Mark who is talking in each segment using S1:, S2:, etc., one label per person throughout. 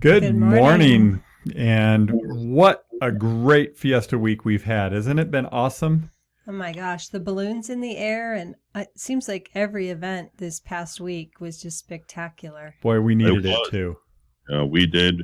S1: Good morning. And what a great Fiesta week we've had. Hasn't it been awesome?
S2: Oh my gosh, the balloons in the air, and it seems like every event this past week was just spectacular.
S1: Boy, we needed it too.
S3: We did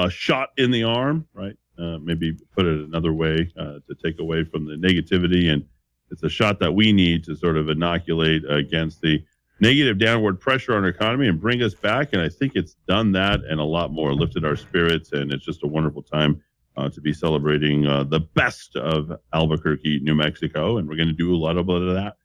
S3: shot in the arm, right? Maybe put it another way to take away from the negativity. And it's a shot that we need to sort of inoculate against the negative downward pressure on our economy and bring us back. And I think it's done that and a lot more, lifted our spirits. And it's just a wonderful time to be celebrating the best of Albuquerque, New Mexico. And we're going to do a lot of that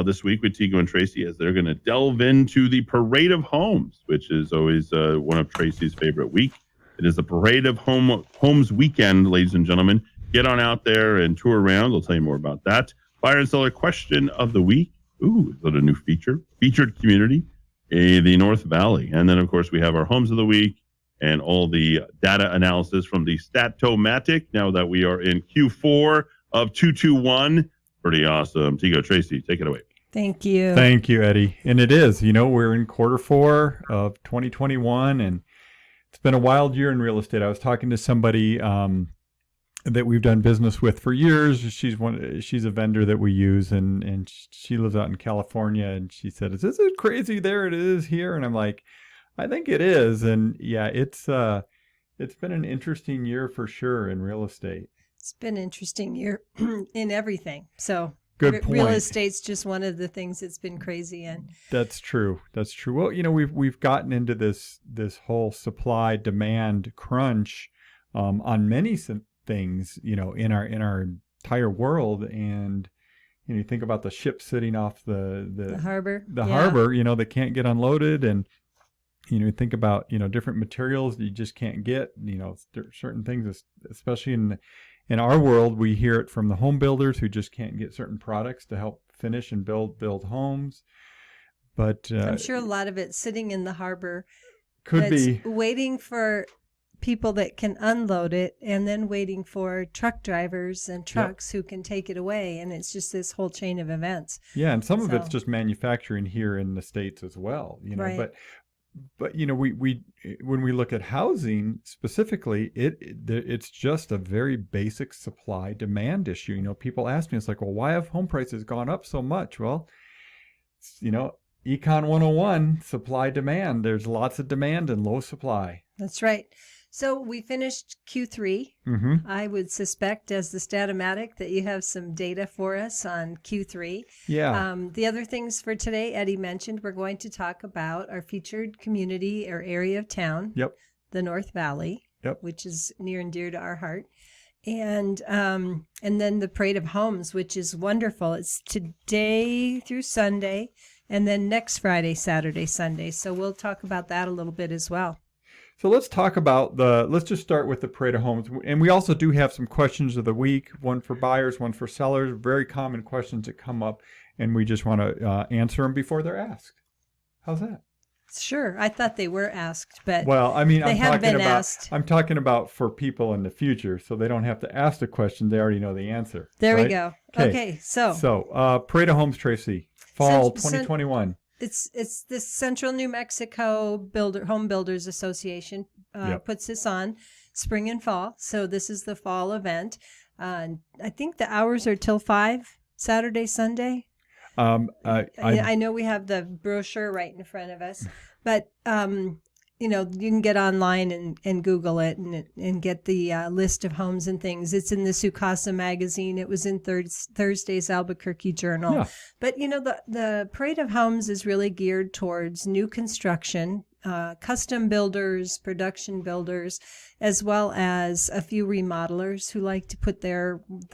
S3: this week with Tego and Tracy, as they're going to delve into the Parade of Homes, which is always one of Tracy's favorite week. It is the Parade of Homes weekend, ladies and gentlemen. Get on out there and tour around. I'll tell you more about that. Buyer and seller question of the week. Ooh, is that a new feature? Featured community, the North Valley. And then, of course, we have our Homes of the Week and all the data analysis from the Statomatic now that we are in Q4 of 221. Pretty awesome. Tego, Tracy, take it away.
S2: Thank you.
S1: Thank you, Eddie. And it is, we're in quarter 4 of 2021, and it's been a wild year in real estate. I was talking to somebody that we've done business with for years. She's a vendor that we use, and she lives out in California, and she said, "Is this crazy there? It is here." And I'm like, I think it is. And yeah, it's been an interesting year for sure in real estate.
S2: It's been an interesting year in everything. So
S1: good point.
S2: Real estate's just one of the things that's been crazy. And
S1: that's true. Well, we've gotten into this whole supply demand crunch on many things, in our entire world. And you think about the ship sitting off the
S2: harbor,
S1: harbor, that can't get unloaded. And you think about different materials that you just can't get, certain things, especially in our world. We hear it from the home builders who just can't get certain products to help finish and build homes. But
S2: I'm sure a lot of it sitting in the harbor
S1: could be
S2: waiting for people that can unload it, and then waiting for truck drivers and trucks who can take it away. And it's just this whole chain of events.
S1: Yeah. And some of it's just manufacturing here in the States as well,
S2: right.
S1: But we when we look at housing specifically, it's just a very basic supply demand issue. People ask me, it's like, well, why have home prices gone up so much? Well, Econ 101, supply demand. There's lots of demand and low supply.
S2: That's right. So we finished Q3.
S1: Mm-hmm.
S2: I would suspect, as the Statomatic, that you have some data for us on Q3.
S1: Yeah.
S2: The other things for today, Eddie mentioned, we're going to talk about our featured community or area of town, the North Valley, which is near and dear to our heart. And then the Parade of Homes, which is wonderful. It's today through Sunday, and then next Friday, Saturday, Sunday. So we'll talk about that a little bit as well.
S1: So let's talk about let's just start with the Parade of Homes. And we also do have some questions of the week, one for buyers, one for sellers, very common questions that come up, and we just want to answer them before they're asked. How's that?
S2: Sure. I thought they were asked, but
S1: well, I mean,
S2: asked.
S1: I'm talking about for people in the future, so they don't have to ask the question. They already know the answer.
S2: There
S1: right?
S2: we go. Okay.
S1: So Parade of Homes, Tracy, fall 2021.
S2: It's this Central New Mexico Home Builders Association puts this on spring and fall. So this is the fall event. I think the hours are till 5, Saturday, Sunday. I know we have the brochure right in front of us, but you can get online and Google it and get the list of homes and things. It's in the Sukasa magazine. It was in Thursday's Albuquerque Journal.
S1: Yeah.
S2: But, the Parade of Homes is really geared towards new construction, custom builders, production builders, as well as a few remodelers who like to put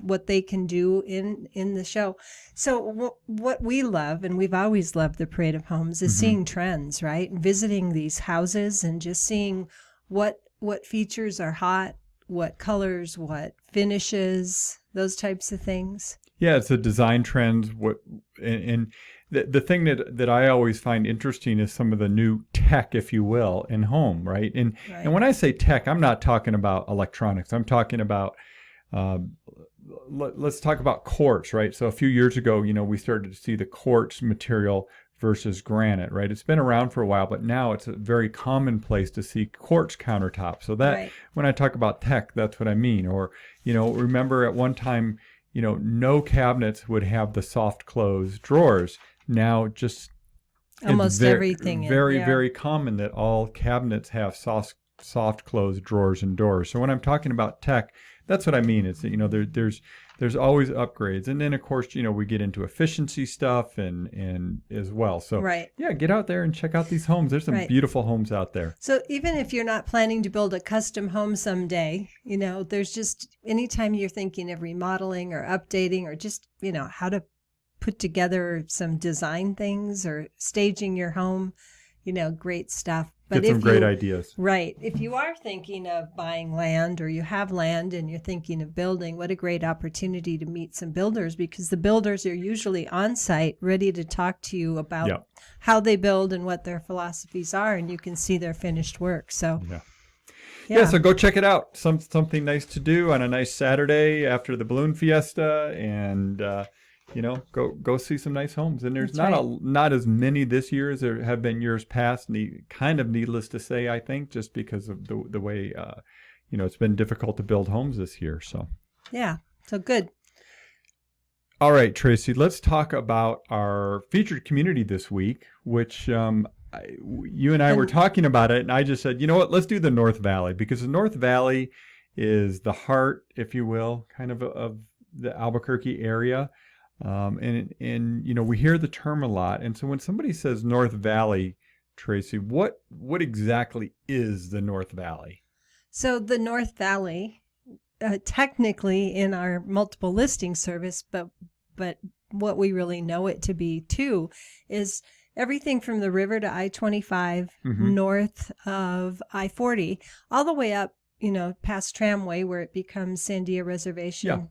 S2: what they can do in the show. So what we love, and we've always loved the Parade of Homes, is seeing trends, right? And visiting these houses and just seeing what features are hot, what colors, what finishes, those types of things.
S1: Yeah, it's a design trends. And the thing that I always find interesting is some of the new tech, if you will, in home, right? And when I say tech, I'm not talking about electronics. I'm talking about let's talk about quartz, right? So a few years ago, we started to see the quartz material versus granite, right? It's been around for a while, but now it's a very commonplace to see quartz countertops. So that
S2: Right.
S1: when I talk about tech, that's what I mean. Or, remember at one time, no cabinets would have the soft close drawers. Now just
S2: Almost
S1: it's
S2: everything.
S1: very common that all cabinets have soft close drawers and doors. So when I'm talking about tech, that's what I mean. It's that, there's always upgrades, and then of course we get into efficiency stuff and as well. So
S2: Right.
S1: yeah, get out there and check out these homes. There's some
S2: Right.
S1: beautiful homes out there.
S2: So even if you're not planning to build a custom home someday, there's just anytime you're thinking of remodeling or updating or just, how to put together some design things or staging your home, great stuff. But
S1: Get some great ideas.
S2: Right. If you are thinking of buying land or you have land and you're thinking of building, what a great opportunity to meet some builders, because the builders are usually on site ready to talk to you about how they build and what their philosophies are, and you can see their finished work. So
S1: yeah, so go check it out. Something nice to do on a nice Saturday after the balloon fiesta, and go see some nice homes. And there's not as many this year as there have been years past. Kind of needless to say, I think, just because of the way it's been difficult to build homes this year. So
S2: so good.
S1: All right, Tracy, let's talk about our featured community this week, which you and I were talking about it, and I just said, you know what, let's do the North Valley, because the North Valley is the heart, if you will, kind of the Albuquerque area. And we hear the term a lot. And so when somebody says North Valley, Tracy, what exactly is the North Valley?
S2: So the North Valley, technically in our multiple listing service, but what we really know it to be too, is everything from the river to I-25, north of I-40, all the way up, past Tramway where it becomes Sandia Reservation.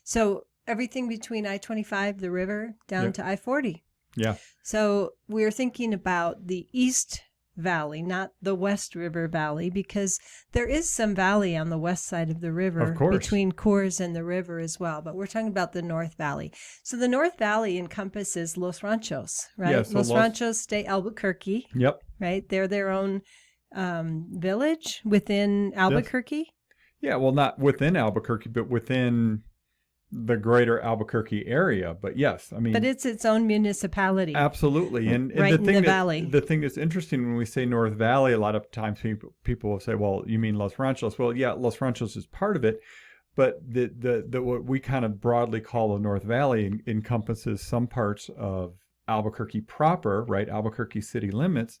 S2: So everything between I-25, the river, down to I-40.
S1: Yeah.
S2: So we're thinking about the East Valley, not the West River Valley, because there is some valley on the west side of the river,
S1: of course,
S2: between Coors and the river as well. But we're talking about the North Valley. So the North Valley encompasses Los Ranchos, right?
S1: Yeah, so
S2: Los Ranchos stay Albuquerque.
S1: Yep.
S2: Right? They're their own village within Albuquerque.
S1: Yeah, well, not within Albuquerque, but within the greater Albuquerque area. But yes, I mean,
S2: but it's its own municipality.
S1: Absolutely. And
S2: right
S1: the thing
S2: in the valley.
S1: The thing that's interesting when we say North Valley, a lot of times people will say, well, you mean Los Ranchos? Well, yeah, Los Ranchos is part of it, but the what we kind of broadly call the North Valley encompasses some parts of Albuquerque proper, right? Albuquerque city limits,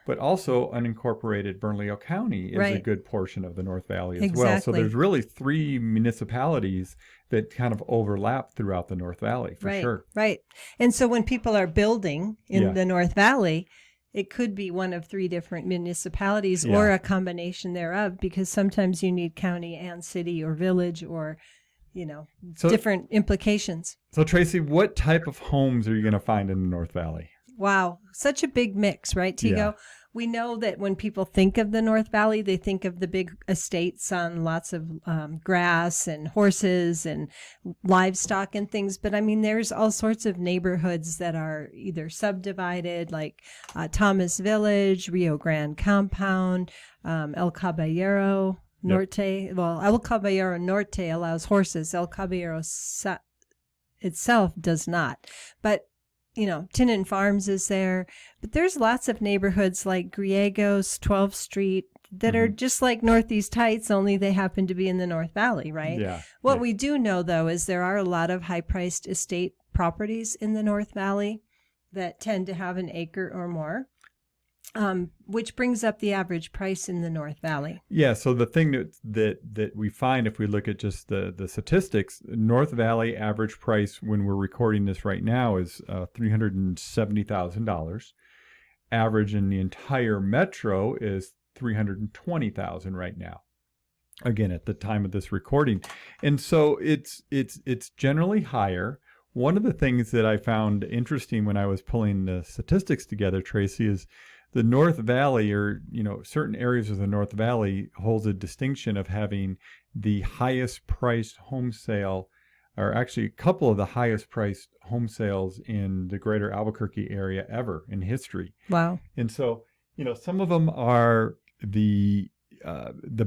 S1: but also unincorporated Bernalillo County is a good portion of the North Valley as well. So there's really 3 municipalities that kind of overlap throughout the North Valley, for sure.
S2: Right. And so when people are building in the North Valley, it could be one of 3 different municipalities or a combination thereof, because sometimes you need county and city or village or, different implications.
S1: So Tracy, what type of homes are you going to find in the North Valley?
S2: Wow. Such a big mix, right, Tego?
S1: Yeah.
S2: We know that when people think of the North Valley, they think of the big estates on lots of grass and horses and livestock and things. But I mean, there's all sorts of neighborhoods that are either subdivided, like Thomas Village, Rio Grande Compound, El Caballero Norte. Well, El Caballero Norte allows horses. El Caballero itself does not. But Tinnen Farms is there, but there's lots of neighborhoods like Griegos, 12th Street that are just like Northeast Heights, only they happen to be in the North Valley, right?
S1: Yeah.
S2: What we do know, though, is there are a lot of high-priced estate properties in the North Valley that tend to have an acre or more, which brings up the average price in the North Valley. Yeah,
S1: so the thing that we find if we look at just the statistics, North Valley average price when we're recording this right now is $370,000. Average in the entire metro is $320,000 right now. Again, at the time of this recording. And so it's generally higher. One of the things that I found interesting when I was pulling the statistics together, Tracy, is the North Valley, or certain areas of the North Valley, holds a distinction of having the highest priced home sale are actually a couple of the highest priced home sales in the greater Albuquerque area ever in history.
S2: Wow.
S1: And so, some of them are the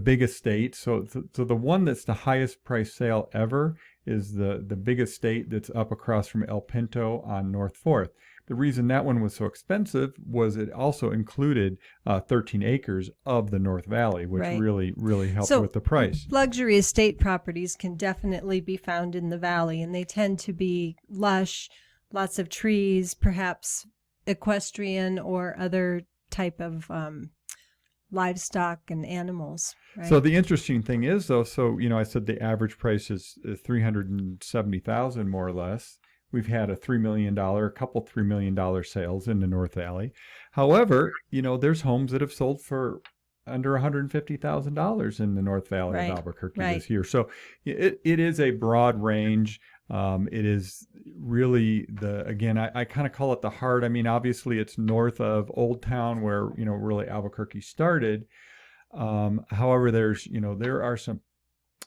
S1: big estate. So the one that's the highest price sale ever is the big estate that's up across from El Pinto on North 4th. The reason that one was so expensive was it also included 13 acres of the North Valley, which
S2: Right.
S1: really helped
S2: So,
S1: with the price.
S2: Luxury estate properties can definitely be found in the valley, and they tend to be lush, lots of trees, perhaps equestrian or other type of livestock and animals. Right?
S1: So the interesting thing is, though, I said the average price is $370,000 more or less. We've had a couple $3 million sales in the North Valley. However, there's homes that have sold for under $150,000 in the North Valley
S2: Right.
S1: of Albuquerque
S2: Right.
S1: this year. So it is a broad range. It is really I kind of call it the heart. I mean, obviously it's north of Old Town where, really Albuquerque started. However, there are some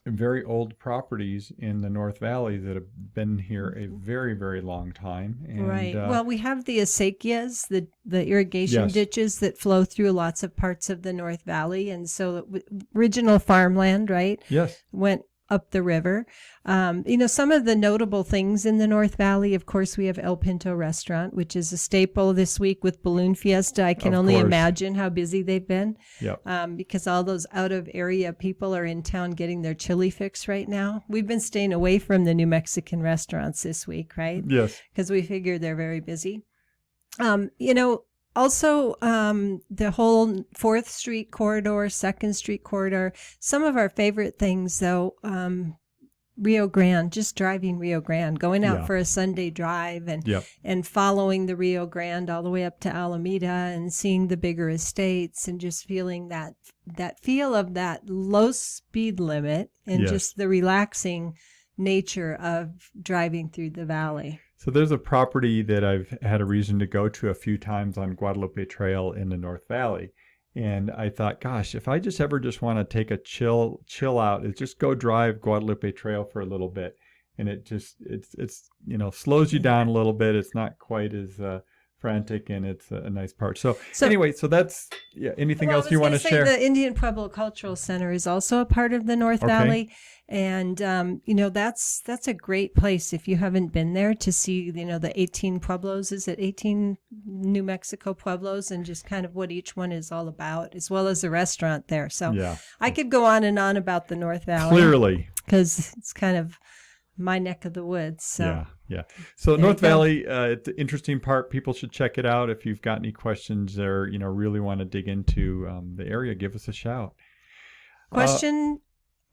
S1: very old properties in the North Valley that have been here a very, very long time. And,
S2: right. Well, we have the acequias, the irrigation
S1: Yes.
S2: ditches that flow through lots of parts of the North Valley. And so original farmland, right,
S1: yes.
S2: went up the river. Some of the notable things in the North Valley, of course, we have El Pinto Restaurant, which is a staple this week with Balloon Fiesta. I can
S1: Of
S2: only
S1: course.
S2: imagine how busy they've been.
S1: Yep.
S2: Because all those out of area people are in town getting their chili fix right now. We've been staying away from the New Mexican restaurants this week, right?
S1: Yes.
S2: Because we figure they're very busy. Also, the whole 4th Street corridor, 2nd Street corridor. Some of our favorite things, though, Rio Grande, just driving Rio Grande, going out
S1: Yeah.
S2: for a Sunday drive
S1: Yep.
S2: and following the Rio Grande all the way up to Alameda and seeing the bigger estates and just feeling that feel of that low speed limit and
S1: Yes.
S2: just the relaxing nature of driving through the valley.
S1: So there's a property that I've had a reason to go to a few times on Guadalupe Trail in the North Valley. And I thought, gosh, if I just want to take a chill out, is just go drive Guadalupe Trail for a little bit. And it's slows you down a little bit. It's not quite as frantic, and it's a nice part. So anyway, so that's, anything else you want to share?
S2: The Indian Pueblo Cultural Center is also a part of the North Valley. And, that's a great place if you haven't been there to see, the 18 pueblos. Is it 18 New Mexico pueblos, and just kind of what each one is all about, as well as a restaurant there. So
S1: Yeah.
S2: I could go on and on about the North Valley.
S1: Clearly.
S2: Because it's kind of my neck of the woods. So.
S1: Yeah. So
S2: There
S1: North
S2: you go.
S1: Valley, it's an interesting part. People should check it out. If you've got any questions or, really want to dig into the area, give us a shout.
S2: Question,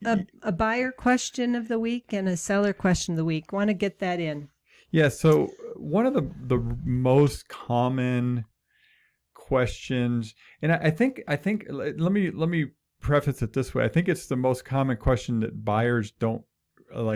S2: a buyer question of the week and a seller question of the week. Want to get that in.
S1: Yeah. So one of the most common questions, and I think let me preface it this way. I think it's the most common question that buyers are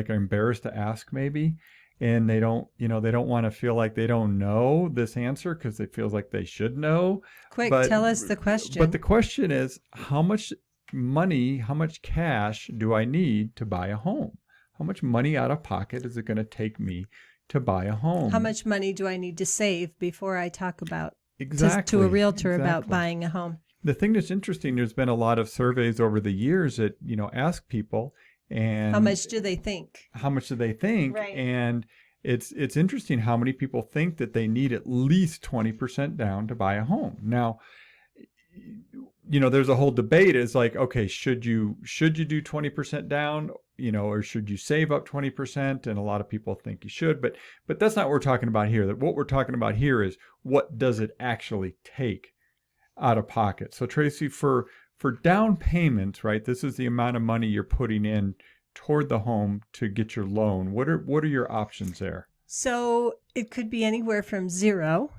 S1: embarrassed to ask, maybe. And they don't want to feel like they don't know this answer because it feels like they should know.
S2: Quick,
S1: But-
S2: tell us the question.
S1: But the question is, how much money, how much cash do I need to buy a home? How much money out of pocket is it going to take me to buy a home?
S2: How much money do I need to save before I talk about
S1: exactly
S2: to a realtor about
S1: exactly.
S2: buying a home?
S1: The thing that's interesting, there's been a lot of surveys over the years that, ask people, and
S2: How much do they think?
S1: how much do they think?
S2: Right.
S1: And it's interesting how many people think that they need at least 20% down to buy a home. Now, there's a whole debate. It's like, okay, should you do 20% down, or should you save up 20%? And a lot of people think you should, but that's not what we're talking about here. That what we're talking about here is, what does it actually take out of pocket? So Tracy, for down payments, right? This is the amount of money you're putting in toward the home to get your loan. What are your options there?
S2: So it could be anywhere from 0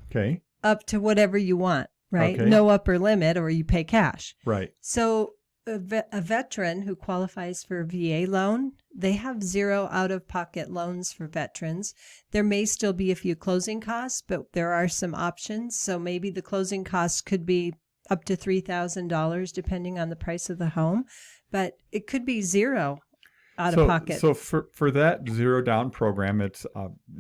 S1: Okay.
S2: up to whatever you want, right?
S1: Okay.
S2: No upper limit, or you pay cash.
S1: Right.
S2: So a veteran who qualifies for a VA loan, they have 0 out-of-pocket loans for veterans. There may still be a few closing costs, but there are some options. So maybe the closing costs could be up to $3,000, depending on the price of the home. But it could be 0. out of pocket.
S1: So for that zero down program, it's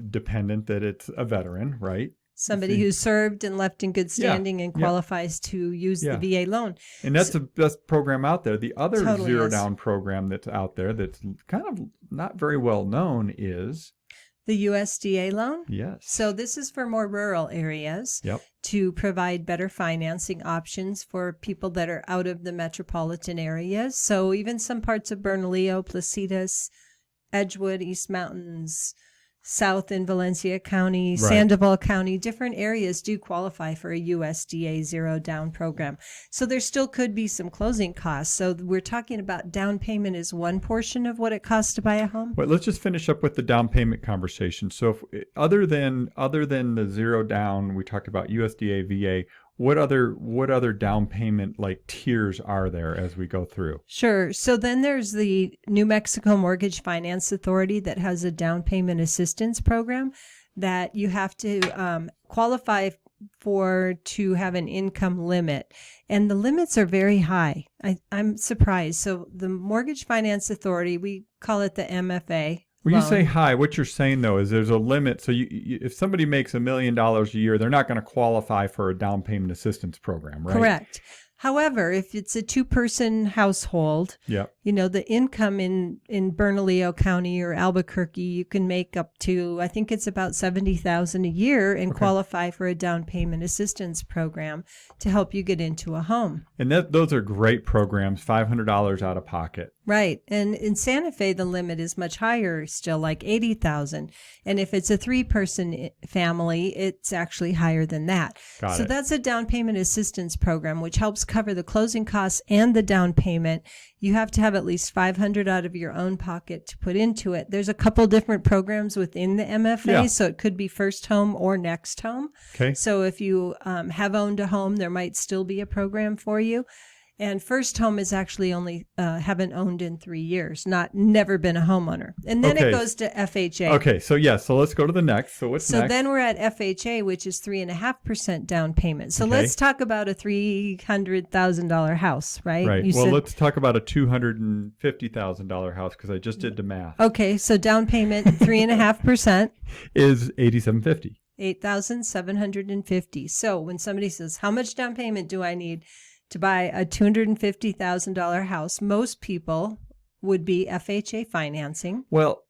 S1: dependent that it's a veteran, right?
S2: Somebody who's served and left in good standing and qualifies to use the VA loan.
S1: And that's the best program out there. The other
S2: Totally
S1: zero
S2: is.
S1: down program that's out there that's kind of not very well known is
S2: the USDA loan.
S1: Yes.
S2: So this is for more rural areas
S1: Yep.
S2: to provide better financing options for people that are out of the metropolitan areas. So even some parts of Bernalillo, Placitas, Edgewood, East Mountains, South in Valencia County,
S1: Right.
S2: Sandoval County, different areas do qualify for a USDA zero down program. So there still could be some closing costs. So we're talking about down payment is one portion of what it costs to buy a home.
S1: Well, let's just finish up with the down payment conversation. So if, other than the zero down, we talked about USDA, VA, what other down payment like tiers are there as we go through?
S2: Sure. So then there's the New Mexico Mortgage Finance Authority that has a down payment assistance program that you have to qualify for to have an income limit. And the limits are very high. I'm surprised. So the Mortgage Finance Authority, we call it the MFA.
S1: When you
S2: loan.
S1: say high, what you're saying though is there's a limit. So you if somebody makes $1 million a year, they're not going to qualify for a down payment assistance program, right?
S2: Correct. However, if it's a two-person household,
S1: Yep.
S2: the income in Bernalillo County or Albuquerque, you can make up to, I think it's about $70,000 a year and qualify for a down payment assistance program to help you get into a home.
S1: And those are great programs, $500 out of pocket.
S2: Right. And in Santa Fe, the limit is much higher still, like $80,000. And if it's a 3-person family, it's actually higher than that.
S1: Got
S2: So
S1: it.
S2: that's a down payment assistance program, which helps cover the closing costs and the down payment. You have to have at least $500 out of your own pocket to put into it. There's a couple different programs within the MFA,
S1: Yeah.
S2: so it could be first home or next home.
S1: Okay.
S2: So if you have owned a home, there might still be a program for you. And first home is actually only haven't owned in 3 years, never been a homeowner. And then
S1: Okay.
S2: it goes to FHA.
S1: Okay. So so let's go to the next. So what's
S2: So
S1: next?
S2: then we're at FHA, which is 3.5% down payment. So
S1: Okay.
S2: let's talk about a $300,000 house, right?
S1: Right.
S2: You
S1: Well,
S2: said-
S1: let's talk about a $250,000 house because I just did the math.
S2: Okay, so down payment 3.5%,
S1: Is $8,750.
S2: $8,750. So when somebody says, "How much down payment do I need to buy a $250,000 house?" Most people would be FHA financing.
S1: Well,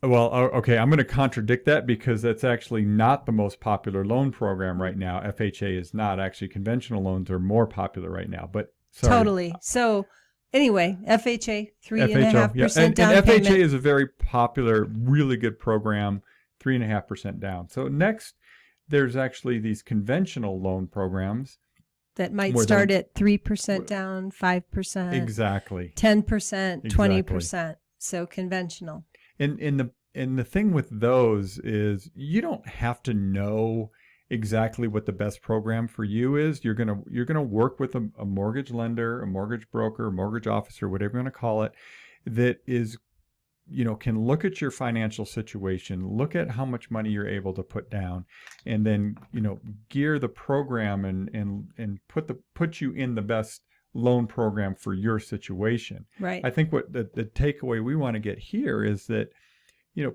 S1: okay. I'm going to contradict that because that's actually not the most popular loan program right now. FHA is not. Actually, conventional loans are more popular right now. But sorry.
S2: Totally. So anyway, FHA,
S1: FHO,
S2: 3.5% down
S1: and
S2: payment.
S1: FHA is a very popular, really good program, 3.5% down. So next, there's actually these conventional loan programs.
S2: That might
S1: More
S2: start
S1: than-
S2: at 3% down, 5%,
S1: Exactly.
S2: 10%,
S1: Exactly.
S2: 20%. So conventional.
S1: And the thing with those is you don't have to know exactly what the best program for you is. You're gonna work with a mortgage lender, a mortgage broker, a mortgage officer, whatever you want to call it, that is, can look at your financial situation, look at how much money you're able to put down, and then gear the program and put you in the best loan program for your situation.
S2: Right.
S1: I think what the takeaway we want to get here is that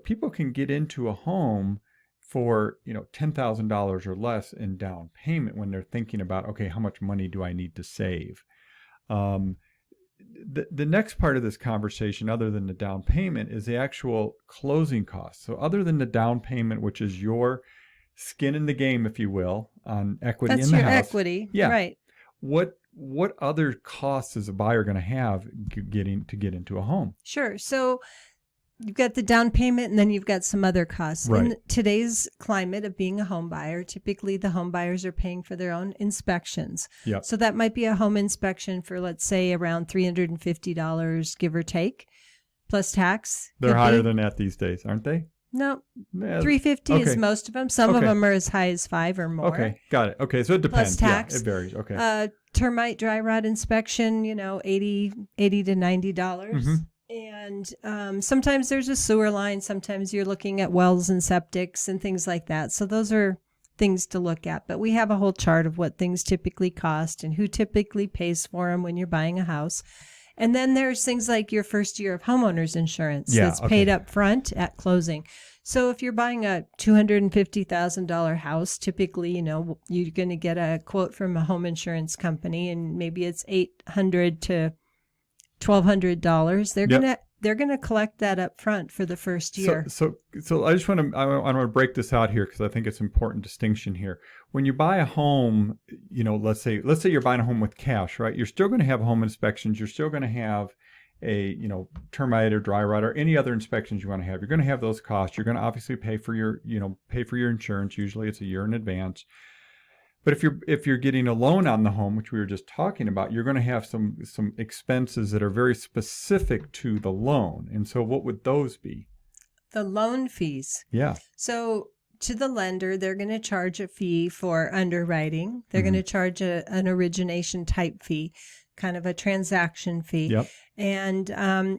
S1: people can get into a home for $10,000 or less in down payment when they're thinking about, okay, how much money do I need to save? The next part of this conversation, other than the down payment, is the actual closing costs. So other than the down payment, which is your skin in the game, if you will, on equity
S2: That's
S1: in the
S2: your
S1: house.
S2: equity.
S1: Yeah.
S2: Right.
S1: What other costs is a buyer going to have getting into a home?
S2: Sure. So you've got the down payment and then you've got some other costs.
S1: Right.
S2: In today's climate of being a home buyer, typically the home buyers are paying for their own inspections.
S1: Yep.
S2: So that might be a home inspection for, let's say, around $350, give or take, plus tax.
S1: They're
S2: Could
S1: higher
S2: be.
S1: than that these days, aren't they?
S2: No,
S1: Yeah,
S2: 350 is
S1: okay.
S2: most of them. Some of
S1: Okay.
S2: them are as high as 5 or more.
S1: Okay, got it. Okay, so it depends.
S2: tax.
S1: Yeah, it varies. Okay.
S2: Termite dry rot inspection, $80 to $90.
S1: Mhm.
S2: And sometimes there's a sewer line. Sometimes you're looking at wells and septics and things like that. So those are things to look at. But we have a whole chart of what things typically cost and who typically pays for them when you're buying a house. And then there's things like your first year of homeowner's insurance
S1: Yeah,
S2: that's
S1: okay.
S2: paid up front at closing. So if you're buying a $250,000 house, typically, you're going to get a quote from a home insurance company, and maybe it's $800 to $1,200. They're gonna collect that up front for the first year.
S1: So I just want to break this out here because I think it's an important distinction here. When you buy a home, let's say you're buying a home with cash, right? You're still going to have home inspections. You're still going to have a termite or dry rot or any other inspections you want to have. You're going to have those costs. You're going to obviously pay for your insurance. Usually it's a year in advance. But if you're getting a loan on the home, which we were just talking about, you're going to have some expenses that are very specific to the loan. And so what would those be?
S2: The loan fees.
S1: Yeah.
S2: So to the lender, they're going to charge a fee for underwriting. They're going to charge an origination type fee, kind of a transaction fee.
S1: Yep.
S2: And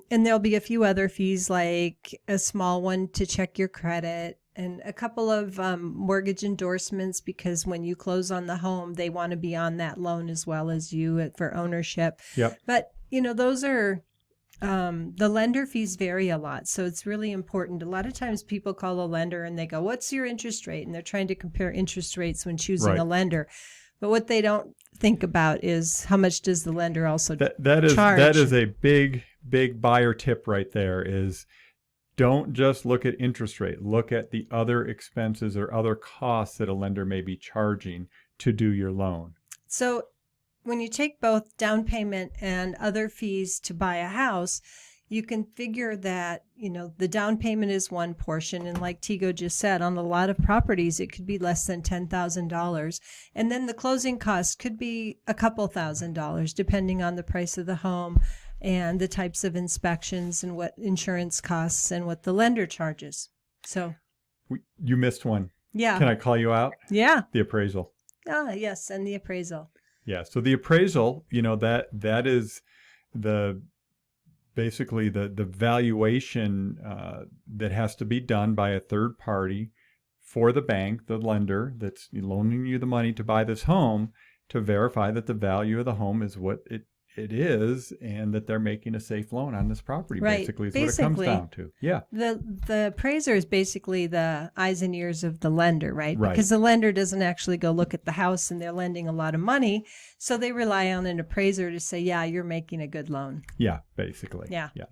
S2: there'll be a few other fees, like a small one to check your credit, and a couple of mortgage endorsements, because when you close on the home, they want to be on that loan as well as you for ownership.
S1: Yep.
S2: But, those are, the lender fees vary a lot. So it's really important. A lot of times people call a lender and they go, "What's your interest rate?" And they're trying to compare interest rates when choosing
S1: Right.
S2: a lender. But what they don't think about is how much does the lender also charge.
S1: That is a big buyer tip right there is, don't just look at interest rate. Look at the other expenses or other costs that a lender may be charging to do your loan.
S2: So when you take both down payment and other fees to buy a house, you can figure that, the down payment is one portion. And like Tego just said, on a lot of properties, it could be less than $10,000. And then the closing costs could be a couple $1,000s, depending on the price of the home and the types of inspections and what insurance costs and what the lender charges. So
S1: You missed one.
S2: yeah.
S1: Can I call you out?
S2: Yeah.
S1: The appraisal.
S2: Yes. And the appraisal.
S1: Yeah. So the appraisal, that is basically the valuation that has to be done by a third party for the bank, the lender that's loaning you the money to buy this home, to verify that the value of the home is what it is, and that they're making a safe loan on this property.
S2: Right.
S1: Basically, is what it comes down to. Yeah.
S2: The appraiser is basically the eyes and ears of the lender, right?
S1: Right.
S2: Because the lender doesn't actually go look at the house, and they're lending a lot of money. So they rely on an appraiser to say, yeah, you're making a good loan.
S1: Yeah, basically.
S2: Yeah.
S1: Yeah.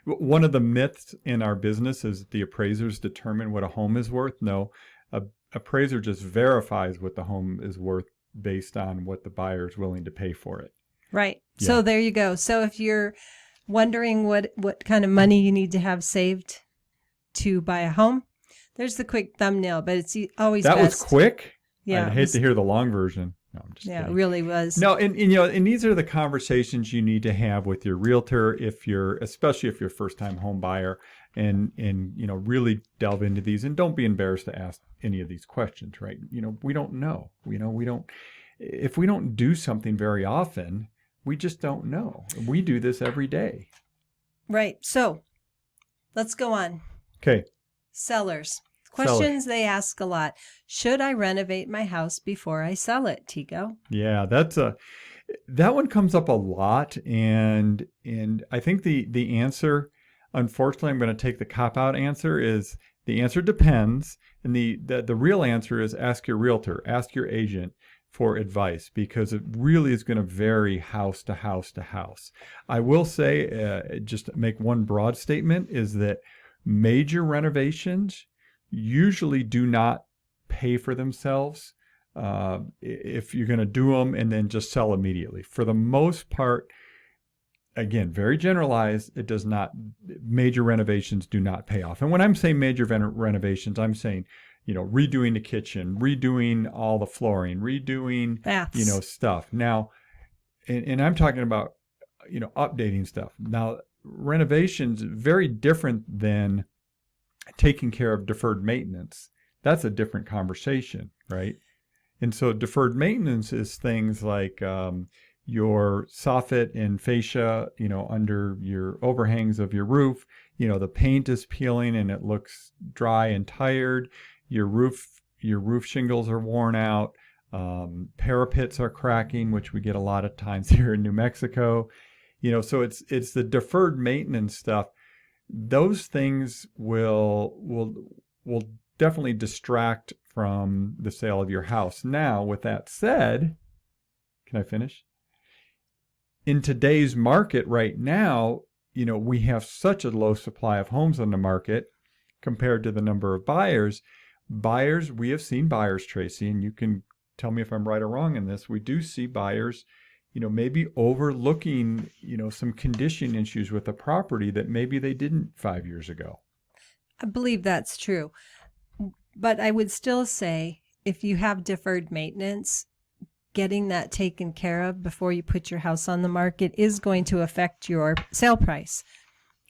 S1: One of the myths in our business is that the appraisers determine what a home is worth. No, an appraiser just verifies what the home is worth based on what the buyer is willing to pay for it.
S2: Right.
S1: Yeah.
S2: So there you go. So if you're wondering what kind of money you need to have saved to buy a home, there's the quick thumbnail, but it's always
S1: That
S2: best.
S1: was quick.
S2: Yeah.
S1: I'd hate to hear the long version. No, I'm just
S2: Yeah,
S1: kidding.
S2: it really was.
S1: No, and these are the conversations you need to have with your realtor especially if you're a first-time home buyer, and really delve into these, and don't be embarrassed to ask any of these questions, right? We don't know. If we don't do something very often, we just don't know. We do this every day.
S2: Right. So let's go on.
S1: Okay.
S2: Sellers. Questions they ask a lot. Should I renovate my house before I sell it, Tego?
S1: Yeah, that one comes up a lot, and I think the answer, unfortunately, I'm going to take the cop-out answer, is the answer depends, and the real answer is ask your realtor, ask your agent for advice, because it really is going to vary house to house to house. I will say, just make one broad statement, is that major renovations usually do not pay for themselves if you're going to do them and then just sell immediately. For the most part, again, very generalized, it does not. Major renovations do not pay off. And when I'm saying major renovations, I'm saying, redoing the kitchen, redoing all the flooring, redoing,
S2: Baths.
S1: stuff. Now, and I'm talking about, updating stuff. Now, renovations, very different than taking care of deferred maintenance. That's a different conversation, right? And so deferred maintenance is things like your soffit and fascia, under your overhangs of your roof. The paint is peeling and it looks dry and tired. Your roof shingles are worn out. Parapets are cracking, which we get a lot of times here in New Mexico. So it's the deferred maintenance stuff. Those things will definitely distract from the sale of your house. Now, with that said, can I finish? In today's market right now, we have such a low supply of homes on the market compared to the number of buyers. We have seen buyers, Tracy, and you can tell me if I'm right or wrong in this. We do see buyers, maybe overlooking, some condition issues with a property that maybe they didn't 5 years ago.
S2: I believe that's true. But I would still say if you have deferred maintenance, getting that taken care of before you put your house on the market is going to affect your sale price.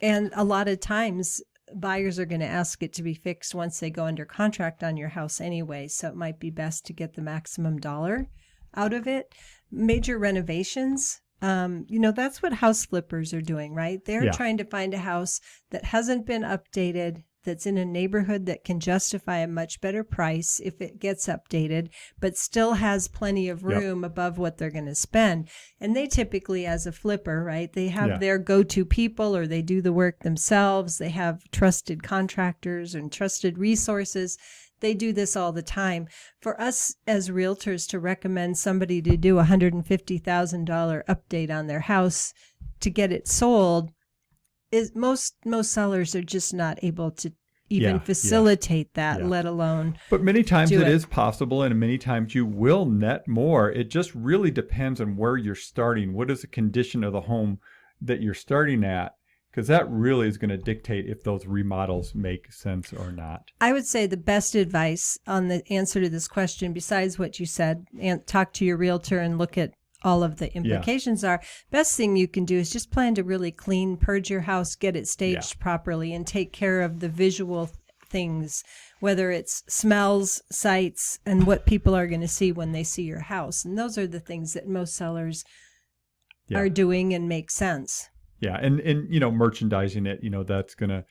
S2: And a lot of times buyers are going to ask it to be fixed once they go under contract on your house anyway. So it might be best to get the maximum dollar out of it. Major renovations, that's what house flippers are doing, right? They're trying to find a house that hasn't been updated, that's in a neighborhood that can justify a much better price if it gets updated, but still has plenty of room above what they're going to spend. And they typically, as a flipper, right, they have their go-to people, or they do the work themselves. They have trusted contractors and trusted resources. They do this all the time. For us as realtors to recommend somebody to do a $150,000 update on their house to get it sold, is most sellers are just not able to even facilitate that, let alone.
S1: But many times it is possible, and many times you will net more. It just really depends on where you're starting. What is the condition of the home that you're starting at? Because that really is going to dictate if those remodels make sense or not.
S2: I would say the best advice on the answer to this question, besides what you said, and talk to your realtor and look at all of the implications are, best thing you can do is just plan to really clean, purge your house, get it staged properly, and take care of the visual things, whether it's smells, sights, and what people are going to see when they see your house. And those are the things that most sellers are doing and make sense.
S1: Yeah. And merchandising it, that's going to,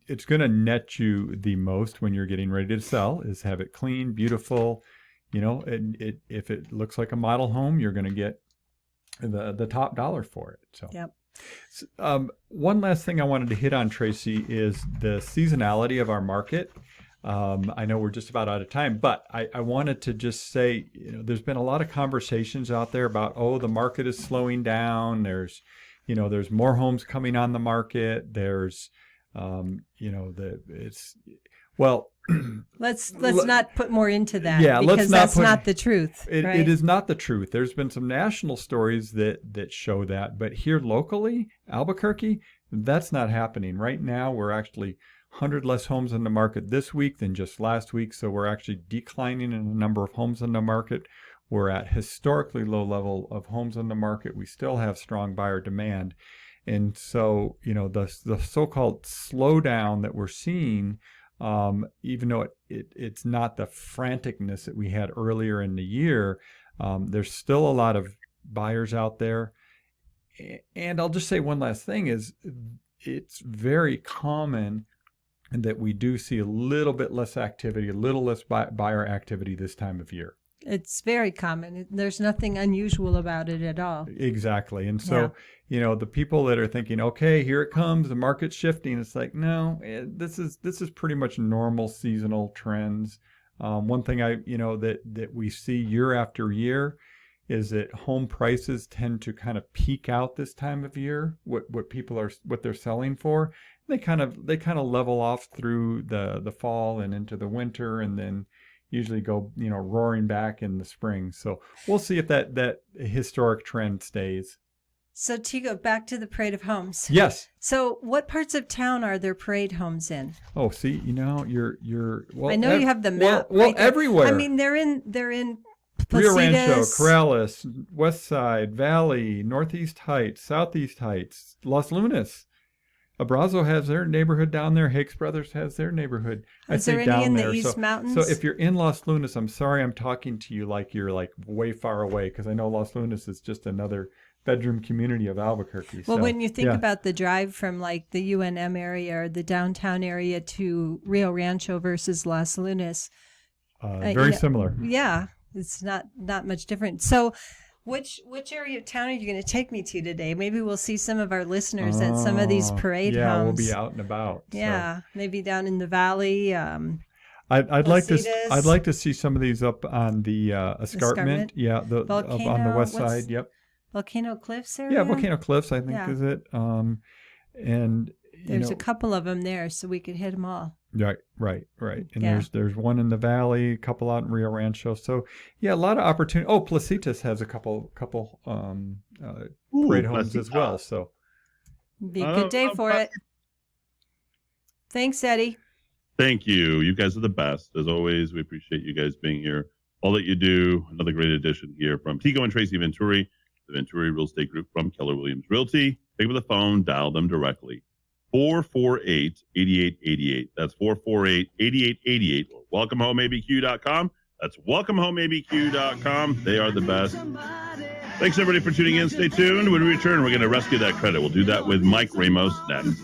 S1: it's going to net you the most when you're getting ready to sell, is have it clean, beautiful. And if it looks like a model home, you're going to get the top dollar for it. So, one last thing I wanted to hit on, Tracy, is the seasonality of our market. I know we're just about out of time, but I wanted to just say, there's been a lot of conversations out there about, the market is slowing down. There's more homes coming on the market. There's,
S2: let's not put more into that,
S1: let's
S2: because
S1: not
S2: that's not the truth.
S1: It is not the truth. There's been some national stories that show that, but here locally, Albuquerque, that's not happening. Right now, we're actually 100 less homes in the market this week than just last week, so we're actually declining in the number of homes in the market. We're at historically low level of homes in the market. We still have strong buyer demand. And so, the so-called slowdown that we're seeing, even though it's not the franticness that we had earlier in the year, there's still a lot of buyers out there. And I'll just say one last thing is, it's very common that we do see a little bit less activity, a little less buyer activity this time of year.
S2: It's very common. There's nothing unusual about it at all.
S1: Exactly. And so, the people that are thinking, okay, here it comes, the market's shifting. It's like, no, this is pretty much normal seasonal trends. One thing that we see year after year is that home prices tend to kind of peak out this time of year, what they're selling for. They kind of level off through the fall and into the winter, and then usually go, roaring back in the spring. So we'll see if that historic trend stays.
S2: So Tego, back to the parade of homes.
S1: Yes.
S2: So what parts of town are there parade homes in?
S1: Oh, see, you're well.
S2: I know you have the map.
S1: Well,
S2: right
S1: everywhere.
S2: I mean, they're in
S1: Rio Rancho,
S2: Placitas.
S1: Corrales, West Side, Valley, Northeast Heights, Southeast Heights, Los Lunas. Abrazo has their neighborhood down there. Hakes Brothers has their neighborhood.
S2: Is there any in the East Mountains?
S1: So if you're in Los Lunas, I'm sorry I'm talking to you like you're like way far away, because I know Los Lunas is just another bedroom community of Albuquerque.
S2: Well, when you think about the drive from like the UNM area or the downtown area to Rio Rancho versus Los Lunas.
S1: Very similar.
S2: Yeah, it's not much different. So Which area of town are you going to take me to today? Maybe we'll see some of our listeners at some of these parade
S1: yeah,
S2: homes.
S1: we'll be out and about.
S2: Yeah, maybe down in the valley.
S1: I'd like to see some of these up on the escarpment. Yeah, up on the west side. Yep.
S2: Volcano Cliffs area.
S1: Yeah, Volcano Cliffs, I think is it. And
S2: there's a couple of them there, so we could hit them all.
S1: Right. And there's one in the valley, a couple out in Rio Rancho. So yeah, a lot of opportunity. Oh, Placitas has a couple parade homes as well. So
S2: be a good day for it. Thanks, Eddie.
S3: Thank you. You guys are the best. As always, we appreciate you guys being here. All that you do. Another great addition here from Tego and Tracy Venturi, the Venturi Real Estate Group from Keller Williams Realty. Pick up the phone, dial them directly. 448-8888. That's 448-8888. Or welcomehomeabq.com. That's welcomehomeabq.com. They are the best. Thanks, everybody, for tuning in. Stay tuned. When we return, we're going to rescue that credit. We'll do that with Mike Ramos next.